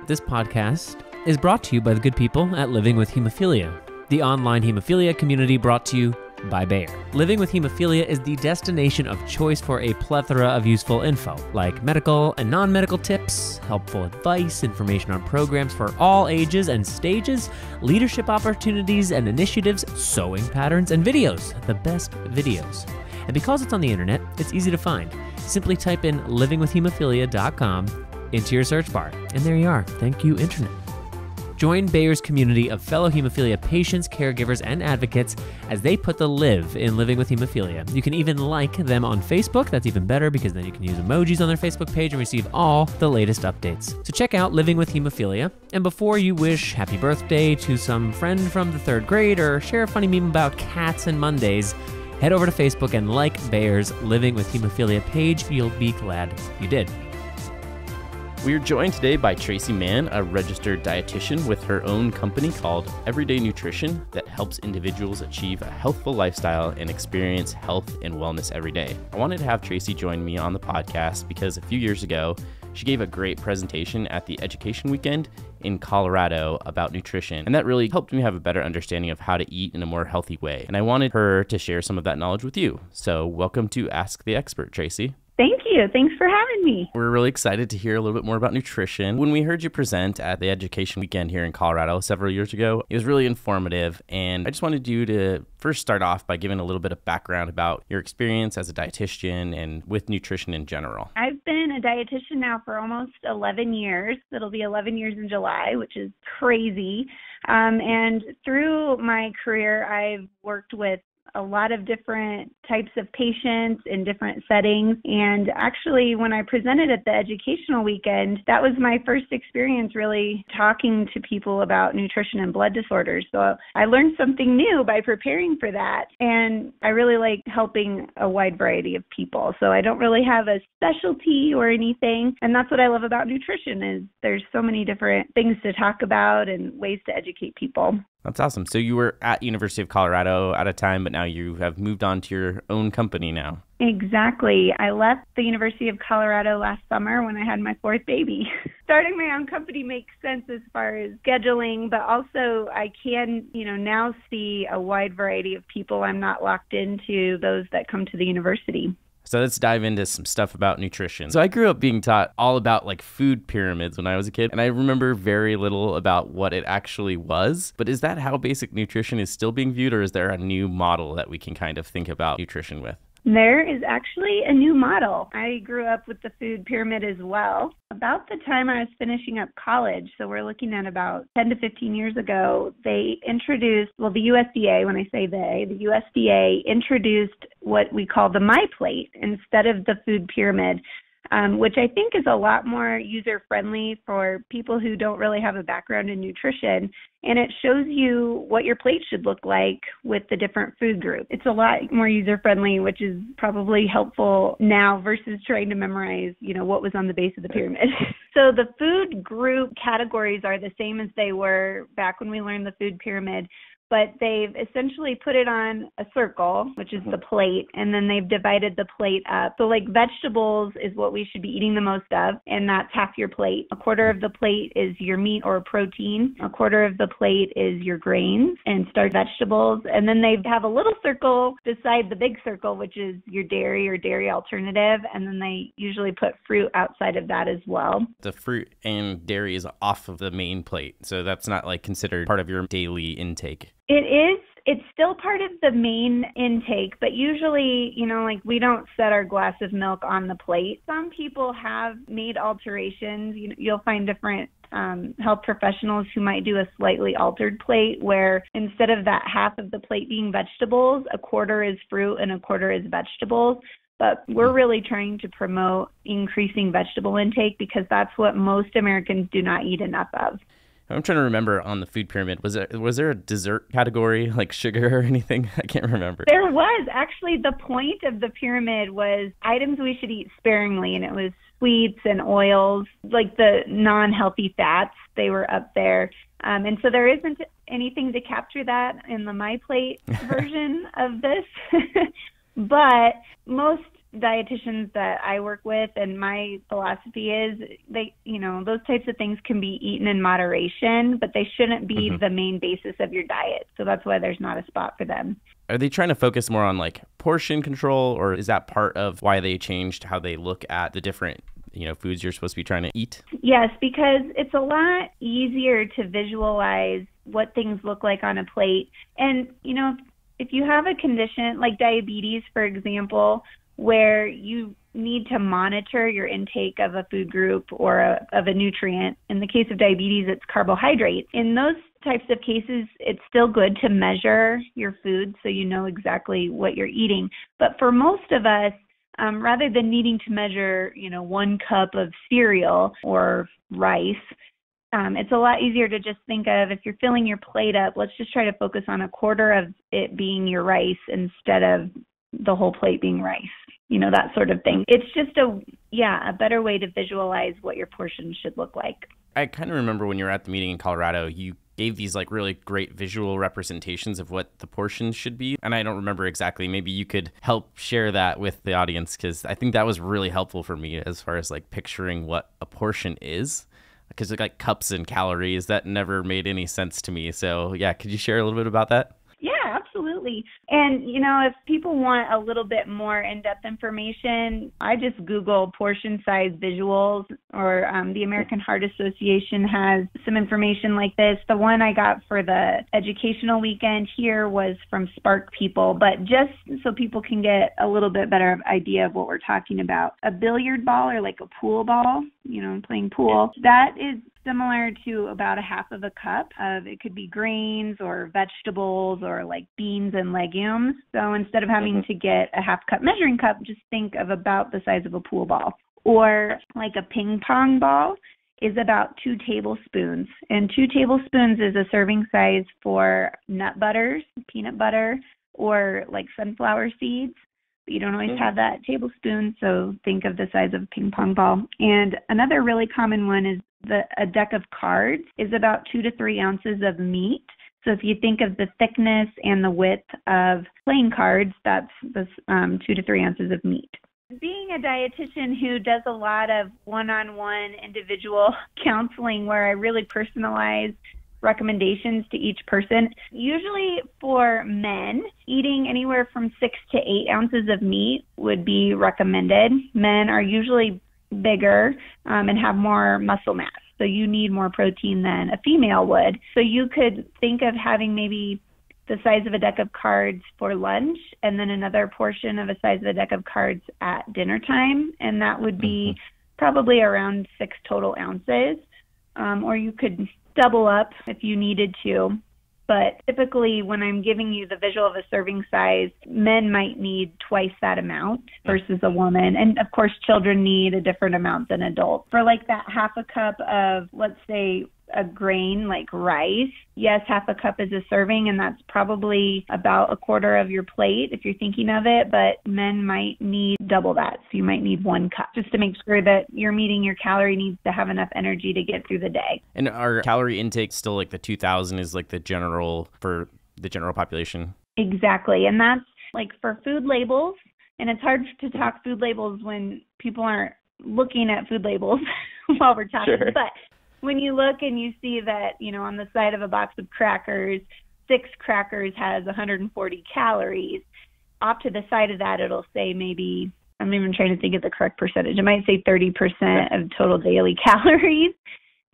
This podcast is brought to you by the good people at Living with Hemophilia, the online hemophilia community brought to you by Bayer. Living with Hemophilia is the destination of choice for a plethora of useful info, like medical and non-medical tips, helpful advice, information on programs for all ages and stages, leadership opportunities and initiatives, sewing patterns, and videos, the best videos. And because it's on the internet, it's easy to find. Simply type in livingwithhemophilia.com into your search bar, and there you are. Thank you, Internet. Join Bayer's community of fellow hemophilia patients, caregivers, and advocates as they put the live in Living with Hemophilia. You can even like them on Facebook. That's even better because then you can use emojis on their Facebook page and receive all the latest updates. So check out Living with Hemophilia. And before you wish happy birthday to some friend from the 3rd grade or share a funny meme about cats and Mondays, head over to Facebook and like Bayer's Living with Hemophilia page. You'll be glad you did. We are joined today by Tracy Mann, a registered dietitian with her own company called Everyday Nutrition that helps individuals achieve a healthful lifestyle and experience health and wellness every day. I wanted to have Tracy join me on the podcast because a few years ago, she gave a great presentation at the Education Weekend in Colorado about nutrition, and that really helped me have a better understanding of how to eat in a more healthy way. And I wanted her to share some of that knowledge with you. So welcome to Ask the Expert, Tracy. Thank you. Thanks for having me. We're really excited to hear a little bit more about nutrition. When we heard you present at the Education Weekend here in Colorado several years ago, it was really informative. And I just wanted you to first start off by giving a little bit of background about your experience as a dietitian and with nutrition in general. I've been a dietitian now for almost 11 years. It'll be 11 years in July, which is crazy. And through my career, I've worked with a lot of different types of patients in different settings. And actually, when I presented at the Educational Weekend, that was my first experience really talking to people about nutrition and blood disorders. So I learned something new by preparing for that. And I really like helping a wide variety of people. So I don't really have a specialty or anything. And that's what I love about nutrition is there's so many different things to talk about and ways to educate people. That's awesome. So you were at University of Colorado at a time, but now you have moved on to your own company now. Exactly. I left the University of Colorado last summer when I had my 4th baby. Starting my own company makes sense as far as scheduling, but also I can, now see a wide variety of people. I'm not locked into those that come to the university. So let's dive into some stuff about nutrition. So I grew up being taught all about like food pyramids when I was a kid, and I remember very little about what it actually was. But is that how basic nutrition is still being viewed, or is there a new model that we can kind of think about nutrition with? There is actually a new model. I grew up with the food pyramid as well. About the time I was finishing up college, so we're looking at about 10 to 15 years ago, they introduced, the USDA, when I say they, the USDA introduced what we call the MyPlate instead of the food pyramid. Which I think is a lot more user-friendly for people who don't really have a background in nutrition. And it shows you what your plate should look like with the different food groups. It's a lot more user-friendly, which is probably helpful now versus trying to memorize, what was on the base of the pyramid. So the food group categories are the same as they were back when we learned the food pyramid. But they've essentially put it on a circle, which is the plate, and then they've divided the plate up. So like vegetables is what we should be eating the most of, and that's half your plate. A quarter of the plate is your meat or protein. A quarter of the plate is your grains and starch vegetables. And then they have a little circle beside the big circle, which is your dairy or dairy alternative. And then they usually put fruit outside of that as well. The fruit and dairy is off of the main plate, so that's not like considered part of your daily intake. It is. It's still part of the main intake, but usually, we don't set our glass of milk on the plate. Some people have made alterations. You'll find different health professionals who might do a slightly altered plate where instead of that half of the plate being vegetables, a quarter is fruit and a quarter is vegetables. But we're really trying to promote increasing vegetable intake because that's what most Americans do not eat enough of. I'm trying to remember on the food pyramid, was there a dessert category like sugar or anything? I can't remember. There was. Actually, the point of the pyramid was items we should eat sparingly, and it was sweets and oils, like the non-healthy fats. They were up there. And so there isn't anything to capture that in the MyPlate version of this. But most dietitians that I work with, and my philosophy is those types of things can be eaten in moderation, but they shouldn't be the main basis of your diet. So that's why there's not a spot for them. Are they trying to focus more on like portion control, or is that part of why they changed how they look at the different foods you're supposed to be trying to eat? Yes, because it's a lot easier to visualize what things look like on a plate. And, if you have a condition like diabetes, for example, where you need to monitor your intake of a food group or of a nutrient. In the case of diabetes, it's carbohydrates. In those types of cases, it's still good to measure your food so you know exactly what you're eating. But for most of us, rather than needing to measure, 1 cup of cereal or rice, it's a lot easier to just think of, if you're filling your plate up, let's just try to focus on a quarter of it being your rice instead of the whole plate being rice, that sort of thing. It's just a better way to visualize what your portions should look like. I kind of remember when you were at the meeting in Colorado, you gave these like really great visual representations of what the portions should be. And I don't remember exactly. Maybe you could help share that with the audience, because I think that was really helpful for me as far as like picturing what a portion is. Because like cups and calories, that never made any sense to me. So yeah, could you share a little bit about that? Yeah, absolutely. And, if people want a little bit more in-depth information, I just Google portion size visuals, or the American Heart Association has some information like this. The one I got for the educational weekend here was from Spark People, but just so people can get a little bit better idea of what we're talking about. A billiard ball, or like a pool ball, playing pool, that is similar to about a half of a cup of, it could be grains or vegetables or like beans and legumes. So instead of having to get a half cup measuring cup, just think of about the size of a pool ball. Or like a ping pong ball is about 2 tablespoons. And 2 tablespoons is a serving size for nut butters, peanut butter, or like sunflower seeds. But you don't always have that tablespoon, so think of the size of a ping pong ball. And another really common one is a deck of cards is about 2 to 3 ounces of meat. So if you think of the thickness and the width of playing cards, that's the 2 to 3 ounces of meat. Being a dietitian who does a lot of one-on-one individual counseling where I really personalize recommendations to each person, usually for men, eating anywhere from 6 to 8 ounces of meat would be recommended. Men are usually bigger and have more muscle mass, so you need more protein than a female would. So you could think of having maybe the size of a deck of cards for lunch, and then another portion of a size of a deck of cards at dinner time, and that would be probably around 6 total ounces. Or you could double up if you needed to. But typically when I'm giving you the visual of a serving size, men might need twice that amount versus a woman. And of course, children need a different amount than adults. For like that half a cup of, let's say, a grain like rice, yes, half a cup is a serving, and that's probably about a quarter of your plate if you're thinking of it, but men might need double that. So you might need 1 cup just to make sure that you're meeting your calorie needs to have enough energy to get through the day. And our calorie intake still like the 2,000 is like the general for the general population? Exactly. And that's like for food labels, and it's hard to talk food labels when people aren't looking at food labels while we're talking, Sure. But when you look and you see that, on the side of a box of crackers, 6 crackers has 140 calories, off to the side of that, it'll say maybe, I'm even trying to think of the correct percentage, it might say 30% of total daily calories.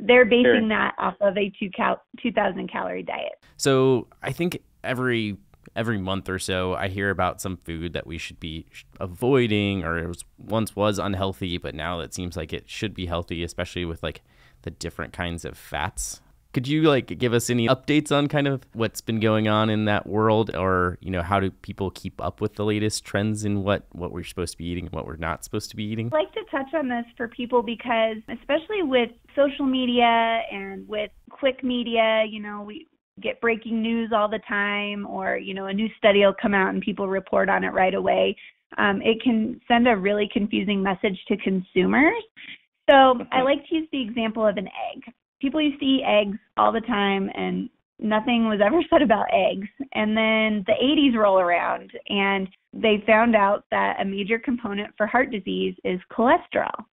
They're basing that off of a 2,000 calorie diet. So I think every month or so, I hear about some food that we should be avoiding, or it once was unhealthy, but now it seems like it should be healthy, especially with like the different kinds of fats. Could you like give us any updates on kind of what's been going on in that world, or, how do people keep up with the latest trends in what we're supposed to be eating and what we're not supposed to be eating? I'd like to touch on this for people because especially with social media and with quick media, we get breaking news all the time, or, a new study will come out and people report on it right away. It can send a really confusing message to consumers. So I like to use the example of an egg. People used to eat eggs all the time, and nothing was ever said about eggs. And then the 80s roll around, and they found out that a major component for heart disease is cholesterol.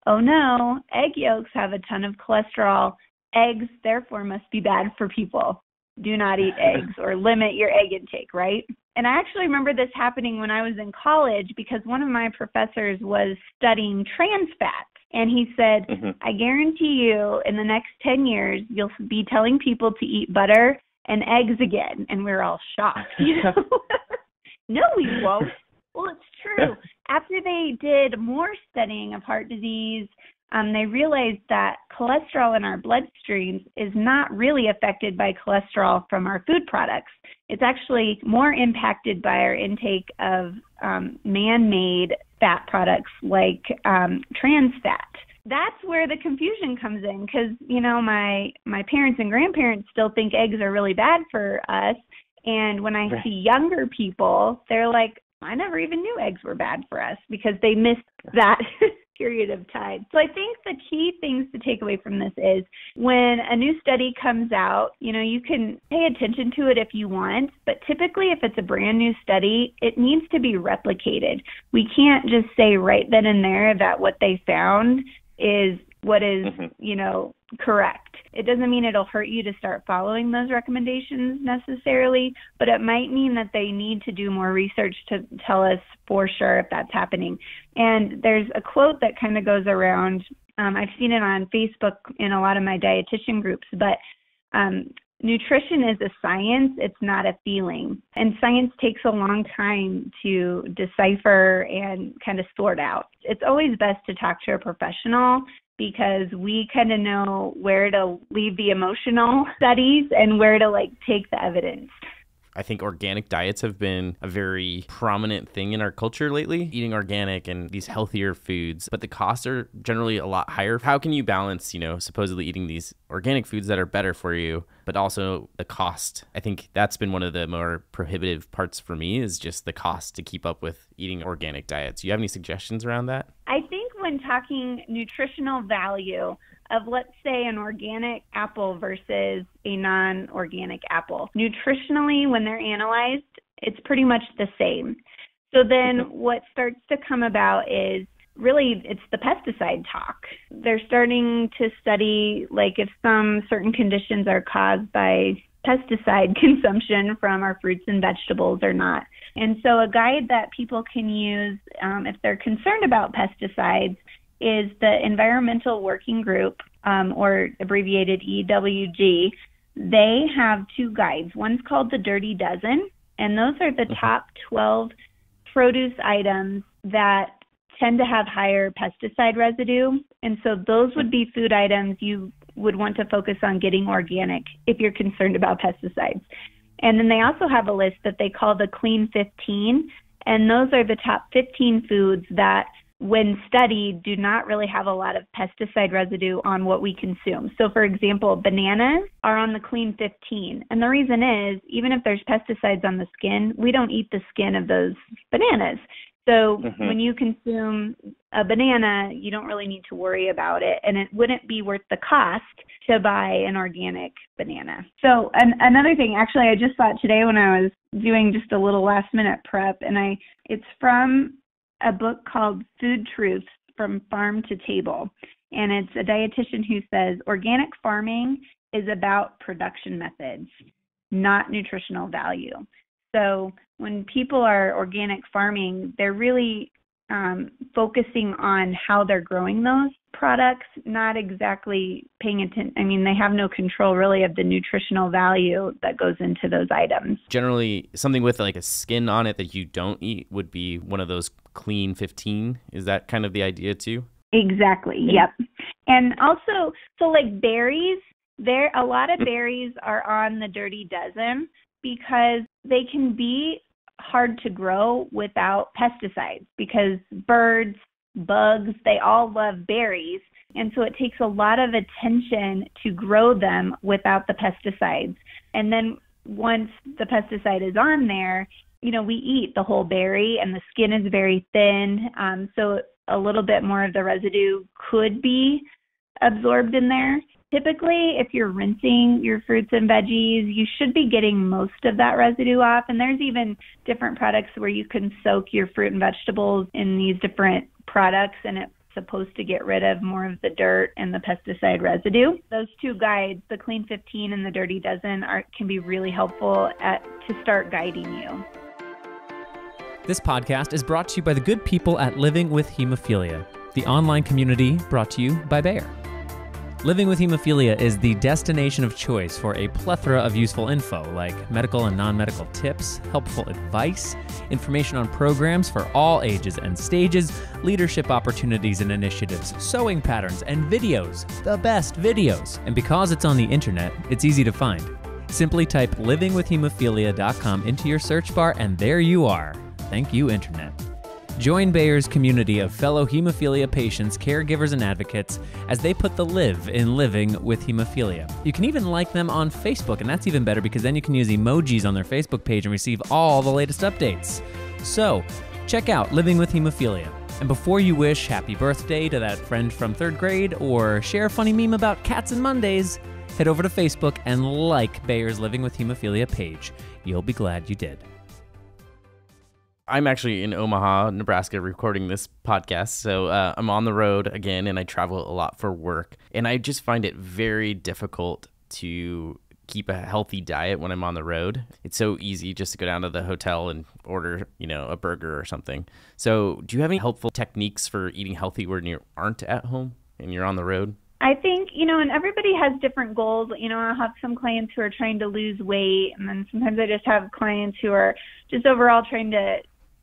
Oh no, egg yolks have a ton of cholesterol. Eggs, therefore, must be bad for people. Do not eat eggs or limit your egg intake, right? And I actually remember this happening when I was in college because one of my professors was studying trans fat. And he said, I guarantee you in the next 10 years, you'll be telling people to eat butter and eggs again. And we're all shocked. You know? No, we won't. Well, it's true. After they did more studying of heart disease, they realized that cholesterol in our bloodstreams is not really affected by cholesterol from our food products. It's actually more impacted by our intake of man-made fat products like trans fat. That's where the confusion comes in because, you know, my parents and grandparents still think eggs are really bad for us. And when I see younger people, they're like, I never even knew eggs were bad for us because they missed that period of time. So I think the key things to take away from this is when a new study comes out, you know, you can pay attention to it if you want, but typically if it's a brand new study, it needs to be replicated. We can't just say right then and there that what they found is what is, you know, correct. It doesn't mean it'll hurt you to start following those recommendations necessarily, but it might mean that they need to do more research to tell us for sure if that's happening. And there's a quote that kind of goes around. I've seen it on Facebook in a lot of my dietitian groups, but nutrition is a science. It's not a feeling. And science takes a long time to decipher and kind of sort out. It's always best to talk to a professional because we kind of know where to leave the emotional studies and where to take the evidence. I think organic diets have been a very prominent thing in our culture lately, eating organic and these healthier foods, but the costs are generally a lot higher. How can you balance, you know, supposedly eating these organic foods that are better for you, but also the cost? I think that's been one of the more prohibitive parts for me is just the cost to keep up with eating organic diets. Do you have any suggestions around that? I think when talking nutritional value of, let's say, an organic apple versus a non-organic apple, nutritionally, when they're analyzed, it's pretty much the same. So then what starts to come about is really it's the pesticide talk. They're starting to study if some certain conditions are caused by pesticide consumption from our fruits and vegetables or not. And so a guide that people can use if they're concerned about pesticides is the Environmental Working Group, or abbreviated EWG. They have two guides. One's called the Dirty Dozen, and those are the top 12 produce items that tend to have higher pesticide residue. And so those would be food items you would want to focus on getting organic if you're concerned about pesticides. And then they also have a list that they call the Clean 15, and those are the top 15 foods that, when studied, do not really have a lot of pesticide residue on what we consume. So, for example, bananas are on the Clean 15. And the reason is, even if there's pesticides on the skin, we don't eat the skin of those bananas. So when you consume a banana, you don't really need to worry about it. And it wouldn't be worth the cost to buy an organic banana. So another thing, actually, I just saw it today when I was doing just a little last minute prep. And it's from a book called Food Truths from Farm to Table. And it's a dietitian who says organic farming is about production methods, not nutritional value. So when people are organic farming, they're really focusing on how they're growing those products, not exactly paying attention. I mean, they have no control really of the nutritional value that goes into those items. Generally, something with a skin on it that you don't eat would be one of those Clean 15. Is that kind of the idea too? Exactly. Yep. And also, so berries, a lot of berries are on the Dirty Dozen because they can be hard to grow without pesticides because birds, bugs, they all love berries. And so it takes a lot of attention to grow them without the pesticides. And then once the pesticide is on there, we eat the whole berry and the skin is very thin. So a little bit more of the residue could be absorbed in there. Typically, if you're rinsing your fruits and veggies, you should be getting most of that residue off. And there's even different products where you can soak your fruit and vegetables in these different products, and it's supposed to get rid of more of the dirt and the pesticide residue. Those two guides, the Clean 15 and the Dirty Dozen, can be really helpful to start guiding you. This podcast is brought to you by the good people at Living with Hemophilia, the online community brought to you by Bayer. Living with Hemophilia is the destination of choice for a plethora of useful info like medical and non-medical tips, helpful advice, information on programs for all ages and stages, leadership opportunities and initiatives, sewing patterns, and videos, the best videos. And because it's on the internet, it's easy to find. Simply type livingwithhemophilia.com into your search bar and there you are. Thank you, Internet. Join Bayer's community of fellow hemophilia patients, caregivers, and advocates as they put the live in living with hemophilia. You can even like them on Facebook, and that's even better because then you can use emojis on their Facebook page and receive all the latest updates. So, check out Living with Hemophilia. And before you wish happy birthday to that friend from 3rd grade or share a funny meme about cats and Mondays, head over to Facebook and like Bayer's Living with Hemophilia page. You'll be glad you did. I'm actually in Omaha, Nebraska, recording this podcast. So I'm on the road again, and I travel a lot for work. And I just find it very difficult to keep a healthy diet when I'm on the road. It's so easy just to go down to the hotel and order, a burger or something. So do you have any helpful techniques for eating healthy when you aren't at home and you're on the road? I think, and everybody has different goals. I'll have some clients who are trying to lose weight, and then sometimes I just have clients who are just overall trying to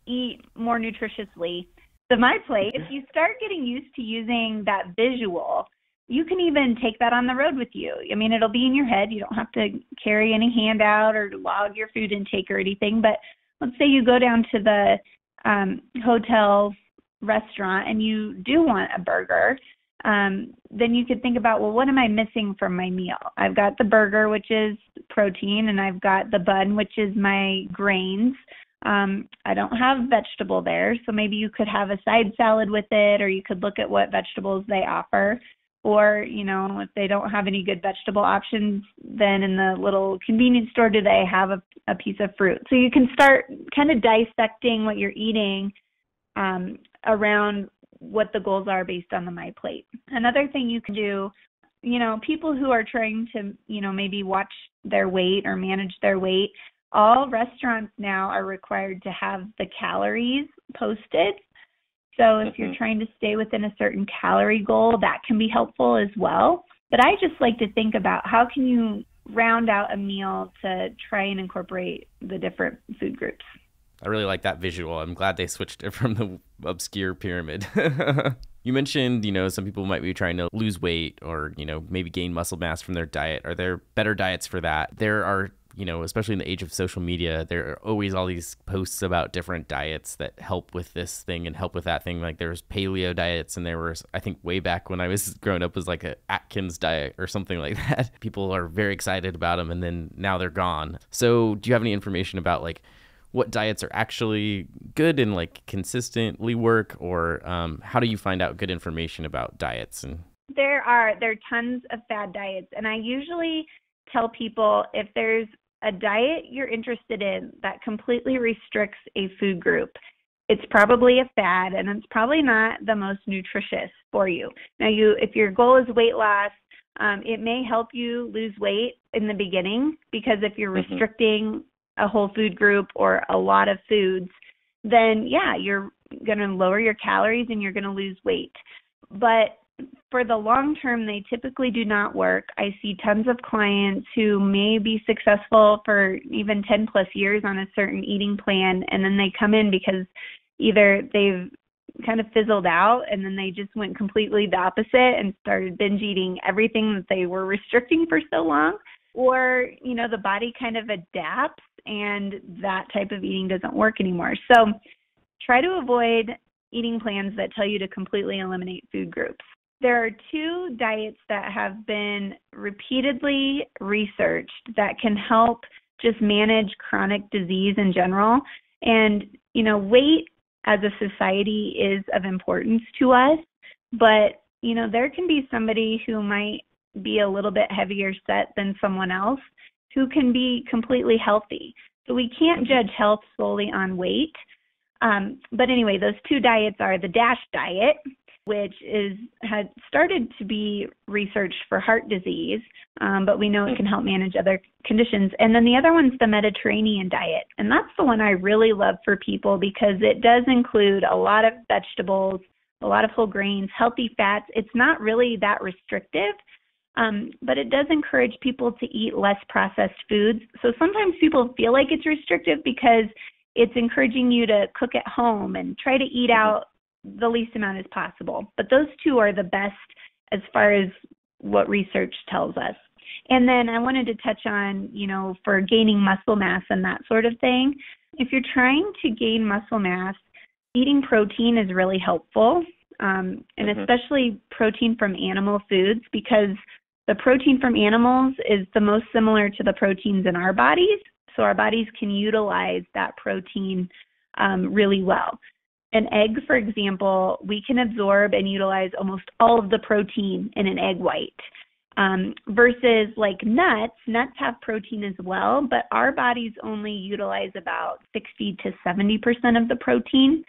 eat more nutritiously. The MyPlate, if you start getting used to using that visual, you can even take that on the road with you. It'll be in your head. You don't have to carry any handout or log your food intake or anything. But let's say you go down to the hotel restaurant and you do want a burger. Then you could think about, well, what am I missing from my meal? I've got the burger, which is protein, and I've got the bun, which is my grains. I don't have vegetable there, so maybe you could have a side salad with it, or you could look at what vegetables they offer. Or, if they don't have any good vegetable options, then in the little convenience store, do they have a piece of fruit? So you can start kind of dissecting what you're eating around what the goals are based on the MyPlate. Another thing you can do, people who are trying to, maybe watch their weight or manage their weight, all restaurants now are required to have the calories posted. So if you're trying to stay within a certain calorie goal, that can be helpful as well. But I just like to think about how can you round out a meal to try and incorporate the different food groups. I really like that visual. I'm glad they switched it from the obscure pyramid. You mentioned, some people might be trying to lose weight or, maybe gain muscle mass from their diet. Are there better diets for that? There are, especially in the age of social media, there are always all these posts about different diets that help with this thing and help with that thing. Like there's paleo diets, and there was, I think way back when I was growing up, was like a Atkins diet or something like that. People are very excited about them, and then now they're gone. So do you have any information about like what diets are actually good and like consistently work, or how do you find out good information about diets? And there are tons of fad diets, and I usually tell people if there's a diet you're interested in that completely restricts a food group, it's probably a fad, and it's probably not the most nutritious for you. Now, if your goal is weight loss, it may help you lose weight in the beginning, because if you're restricting a whole food group or a lot of foods, then yeah, you're going to lower your calories and you're going to lose weight. But for the long term, they typically do not work. I see tons of clients who may be successful for even 10 plus years on a certain eating plan, and then they come in because either they've kind of fizzled out and then they just went completely the opposite and started binge eating everything that they were restricting for so long, or, the body kind of adapts and that type of eating doesn't work anymore. So try to avoid eating plans that tell you to completely eliminate food groups. There are two diets that have been repeatedly researched that can help just manage chronic disease in general. And, weight as a society is of importance to us, but, there can be somebody who might be a little bit heavier set than someone else who can be completely healthy. So we can't judge health solely on weight. But anyway, those two diets are the DASH diet, which had started to be researched for heart disease, but we know it can help manage other conditions. And then the other one's the Mediterranean diet. And that's the one I really love for people because it does include a lot of vegetables, a lot of whole grains, healthy fats. It's not really that restrictive, but it does encourage people to eat less processed foods. So sometimes people feel like it's restrictive because it's encouraging you to cook at home and try to eat out the least amount as possible. But those two are the best as far as what research tells us. And then I wanted to touch on, for gaining muscle mass and that sort of thing. If you're trying to gain muscle mass, eating protein is really helpful, and especially protein from animal foods, because the protein from animals is the most similar to the proteins in our bodies. So our bodies can utilize that protein really well. An egg, for example, we can absorb and utilize almost all of the protein in an egg white. Versus like nuts have protein as well, but our bodies only utilize about 60 to 70% of the protein.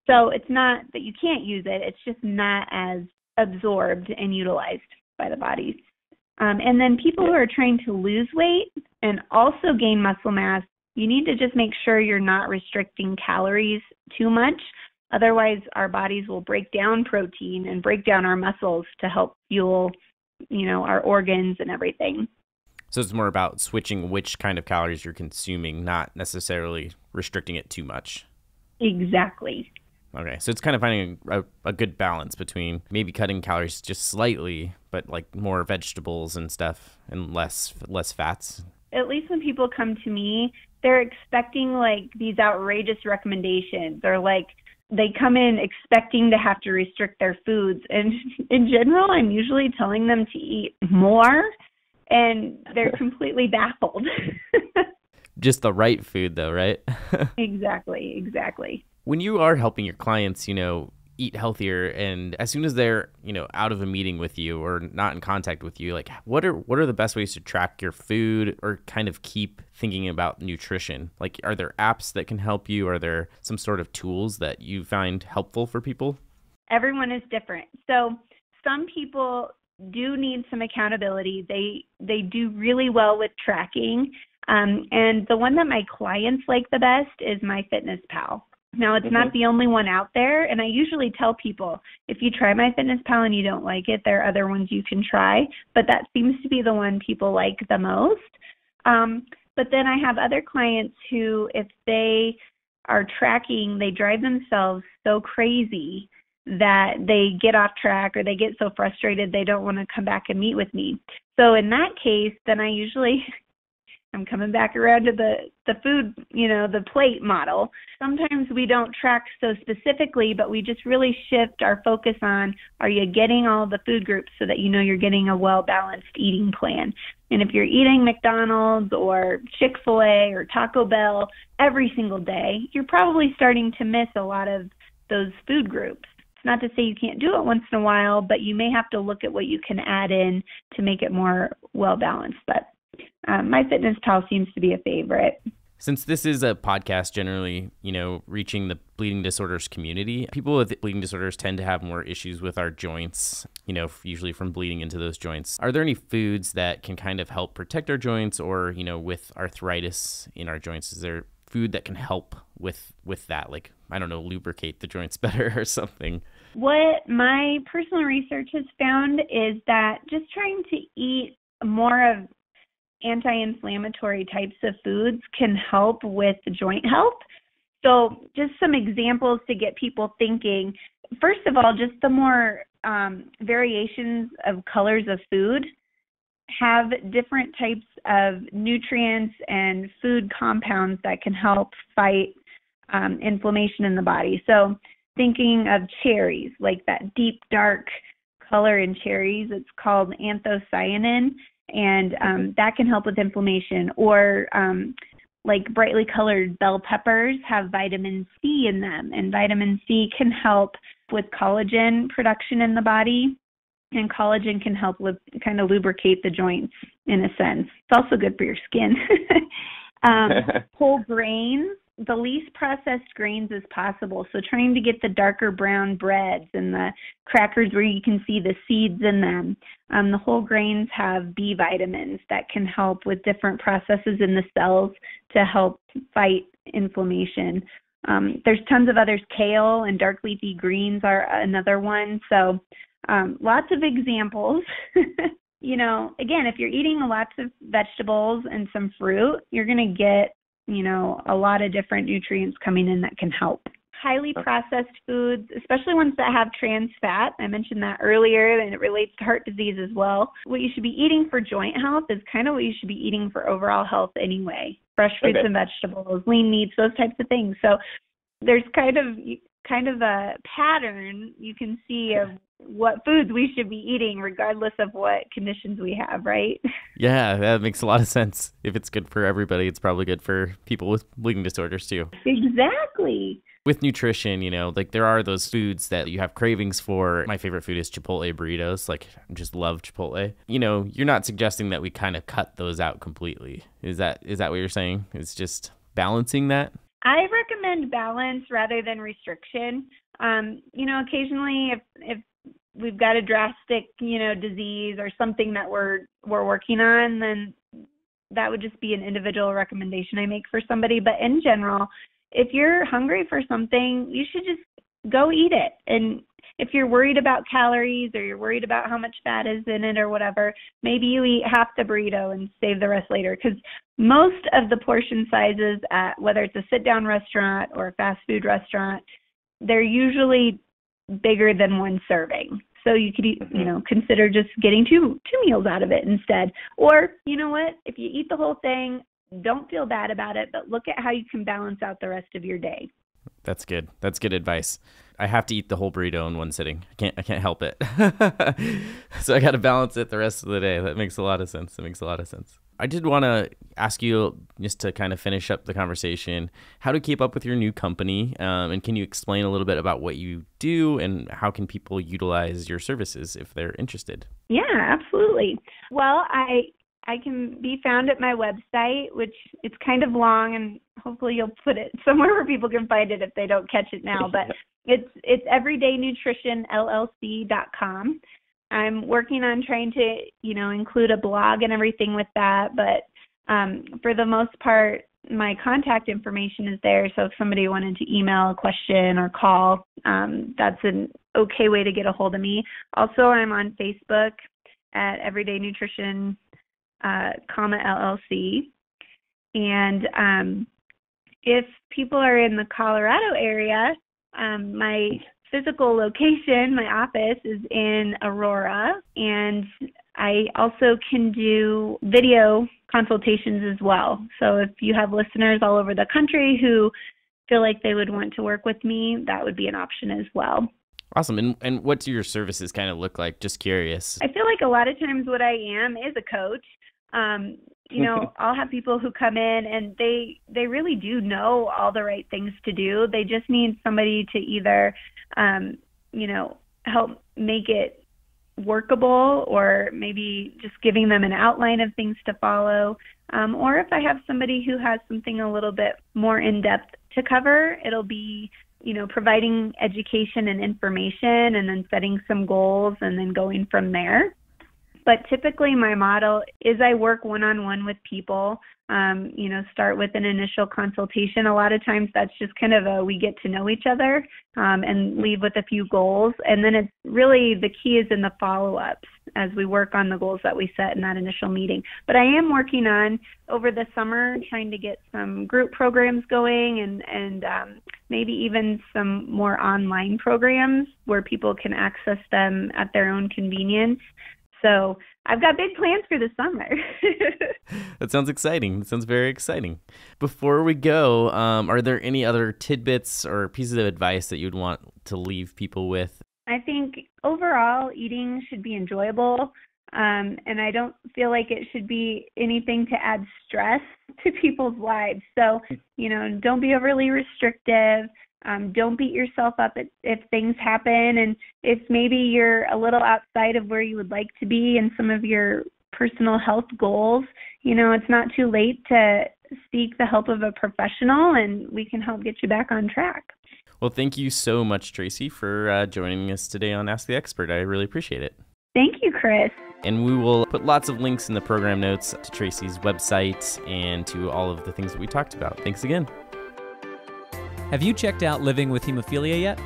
So it's not that you can't use it, it's just not as absorbed and utilized by the bodies. And then people who are trying to lose weight and also gain muscle mass, you need to just make sure you're not restricting calories too much. Otherwise, our bodies will break down protein and break down our muscles to help fuel, our organs and everything. So it's more about switching which kind of calories you're consuming, not necessarily restricting it too much. Exactly. Okay, so it's kind of finding a good balance between maybe cutting calories just slightly, but like more vegetables and stuff and less fats. At least when people come to me, they're expecting like these outrageous recommendations, or like they come in expecting to have to restrict their foods. And in general, I'm usually telling them to eat more, and they're completely baffled. Just the right food though, right? Exactly. When you are helping your clients, eat healthier, and as soon as they're, out of a meeting with you or not in contact with you, like what are the best ways to track your food or kind of keep thinking about nutrition? Like, are there apps that can help you? Are there some sort of tools that you find helpful for people? Everyone is different. So some people do need some accountability. They do really well with tracking. And the one that my clients like the best is MyFitnessPal. Now, it's not the only one out there, and I usually tell people, if you try MyFitnessPal and you don't like it, there are other ones you can try, but that seems to be the one people like the most. But then I have other clients who, if they are tracking, they drive themselves so crazy that they get off track or they get so frustrated they don't want to come back and meet with me. So in that case, then I usually... I'm coming back around to the food, the plate model. Sometimes we don't track so specifically, but we just really shift our focus on, are you getting all the food groups so that you're getting a well-balanced eating plan? And if you're eating McDonald's or Chick-fil-A or Taco Bell every single day, you're probably starting to miss a lot of those food groups. It's not to say you can't do it once in a while, but you may have to look at what you can add in to make it more well-balanced. But MyFitnessPal seems to be a favorite. Since this is a podcast generally, reaching the bleeding disorders community, people with bleeding disorders tend to have more issues with our joints, usually from bleeding into those joints. Are there any foods that can kind of help protect our joints or, with arthritis in our joints? Is there food that can help with that? Like, I don't know, lubricate the joints better or something? What my personal research has found is that just trying to eat more of anti-inflammatory types of foods can help with joint health. So just some examples to get people thinking. First of all, just the more variations of colors of food have different types of nutrients and food compounds that can help fight inflammation in the body. So thinking of cherries, like that deep dark color in cherries, it's called anthocyanin. And that can help with inflammation. Or like brightly colored bell peppers have vitamin C in them, and vitamin C can help with collagen production in the body. and collagen can help kind of lubricate the joints in a sense. It's also good for your skin. Whole grains, the least processed grains as possible. So trying to get the darker brown breads and the crackers where you can see the seeds in them. The whole grains have B vitamins that can help with different processes in the cells to help fight inflammation. There's tons of others. Kale and dark leafy greens are another one. So lots of examples. Again, if you're eating lots of vegetables and some fruit, you're going to get, a lot of different nutrients coming in that can help. Highly processed foods, especially ones that have trans fat, I mentioned that earlier, and it relates to heart disease as well. What you should be eating for joint health is kind of what you should be eating for overall health anyway. Fresh fruits and vegetables, lean meats, those types of things. So there's kind of a pattern you can see of what foods we should be eating regardless of what conditions we have, right? Yeah, that makes a lot of sense. If it's good for everybody, it's probably good for people with bleeding disorders too. Exactly. With nutrition, there are those foods that you have cravings for. My favorite food is Chipotle burritos. I just love Chipotle. You're not suggesting that we kind of cut those out completely. Is that what you're saying? It's just balancing that? I recommend balance rather than restriction. Occasionally if we've got a drastic, disease or something that we're working on, then that would just be an individual recommendation I make for somebody. But in general, if you're hungry for something, you should just go eat it. And if you're worried about calories or you're worried about how much fat is in it or whatever, maybe you eat half the burrito and save the rest later. Because most of the portion sizes at whether it's a sit-down restaurant or a fast food restaurant, they're usually bigger than one serving. So you could, consider just getting two meals out of it instead. Or, you know what, if you eat the whole thing, don't feel bad about it, but look at how you can balance out the rest of your day. That's good. That's good advice. I have to eat the whole burrito in one sitting. I can't help it. So I got to balance it the rest of the day. That makes a lot of sense. I did want to ask you, just to kind of finish up the conversation, how to keep up with your new company, and can you explain a little bit about what you do and how can people utilize your services if they're interested? Yeah, absolutely. Well, I can be found at my website, which it's kind of long, and hopefully you'll put it somewhere where people can find it if they don't catch it now. But it's everydaynutritionllc.com. I'm working on trying to, include a blog and everything with that. But for the most part, my contact information is there. So if somebody wanted to email a question or call, that's an okay way to get a hold of me. Also, I'm on Facebook at Everyday Nutrition, LLC. And if people are in the Colorado area, my physical location, my office is in Aurora, and I also can do video consultations as well. So if you have listeners all over the country who feel like they would want to work with me, that would be an option as well. Awesome. And what do your services kind of look like? Just curious. I feel like a lot of times what I am is a coach. I'll have people who come in and they really do know all the right things to do. They just need somebody to either, help make it workable, or maybe just giving them an outline of things to follow. Or if I have somebody who has something a little bit more in-depth to cover, it'll be, providing education and information and then setting some goals and then going from there. But typically my model is I work one-on-one with people, start with an initial consultation. A lot of times that's just kind of we get to know each other and leave with a few goals. And then it's really the key is in the follow-ups as we work on the goals that we set in that initial meeting. But I am working on, over the summer, trying to get some group programs going and maybe even some more online programs where people can access them at their own convenience. So I've got big plans for the summer. That sounds exciting. That sounds very exciting. Before we go, are there any other tidbits or pieces of advice that you'd want to leave people with? I think overall eating should be enjoyable, and I don't feel like it should be anything to add stress to people's lives. So, don't be overly restrictive. Don't beat yourself up if things happen, and if maybe you're a little outside of where you would like to be in some of your personal health goals. It's not too late to seek the help of a professional, and we can help get you back on track. Well, thank you so much, Tracy, for joining us today on Ask the Expert. I really appreciate it. Thank you, Chris. And we will put lots of links in the program notes to Tracy's website and to all of the things that we talked about. Thanks again. Have you checked out Living with Hemophilia yet?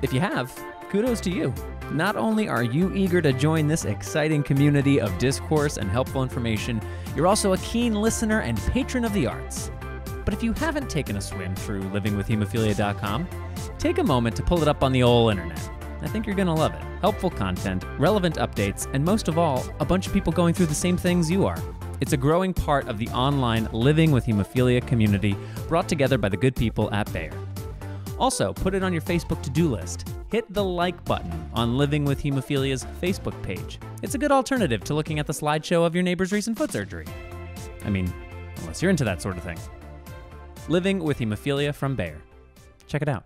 If you have, kudos to you. Not only are you eager to join this exciting community of discourse and helpful information, you're also a keen listener and patron of the arts. But if you haven't taken a swim through livingwithhemophilia.com, take a moment to pull it up on the old internet. I think you're going to love it. Helpful content, relevant updates, and most of all, a bunch of people going through the same things you are. It's a growing part of the online Living with Hemophilia community brought together by the good people at Bayer. Also, put it on your Facebook to-do list. Hit the like button on Living with Hemophilia's Facebook page. It's a good alternative to looking at the slideshow of your neighbor's recent foot surgery. I mean, unless you're into that sort of thing. Living with Hemophilia from Bayer. Check it out.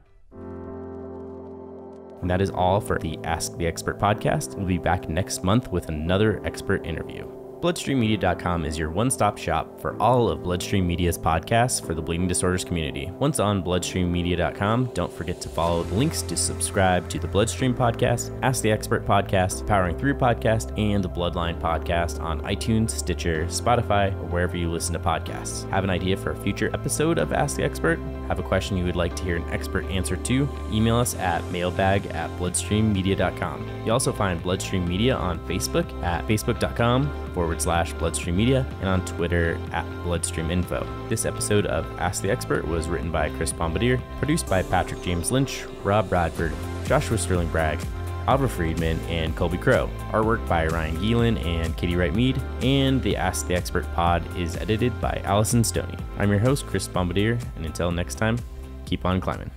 And that is all for the Ask the Expert podcast. We'll be back next month with another expert interview. BloodstreamMedia.com is your one-stop shop for all of Bloodstream Media's podcasts for the bleeding disorders community. Once on BloodstreamMedia.com, don't forget to follow the links to subscribe to the Bloodstream podcast, Ask the Expert podcast, Powering Through podcast, and the Bloodline podcast on iTunes, Stitcher, Spotify, or wherever you listen to podcasts. Have an idea for a future episode of Ask the Expert? Have a question you would like to hear an expert answer to? Email us at mailbag@bloodstreammedia.com. You also find Bloodstream Media on Facebook at facebook.com/Bloodstream Media and on Twitter @BloodstreamInfo. This episode of Ask the Expert was written by Chris Bombardier, produced by Patrick James Lynch, Rob Bradford, Joshua Sterling Bragg, Alva Friedman, and Colby Crow. Artwork by Ryan Geelan and Katie Wright Mead, and the Ask the Expert pod is edited by Allison Stoney. I'm your host, Chris Bombardier, and until next time, keep on climbing.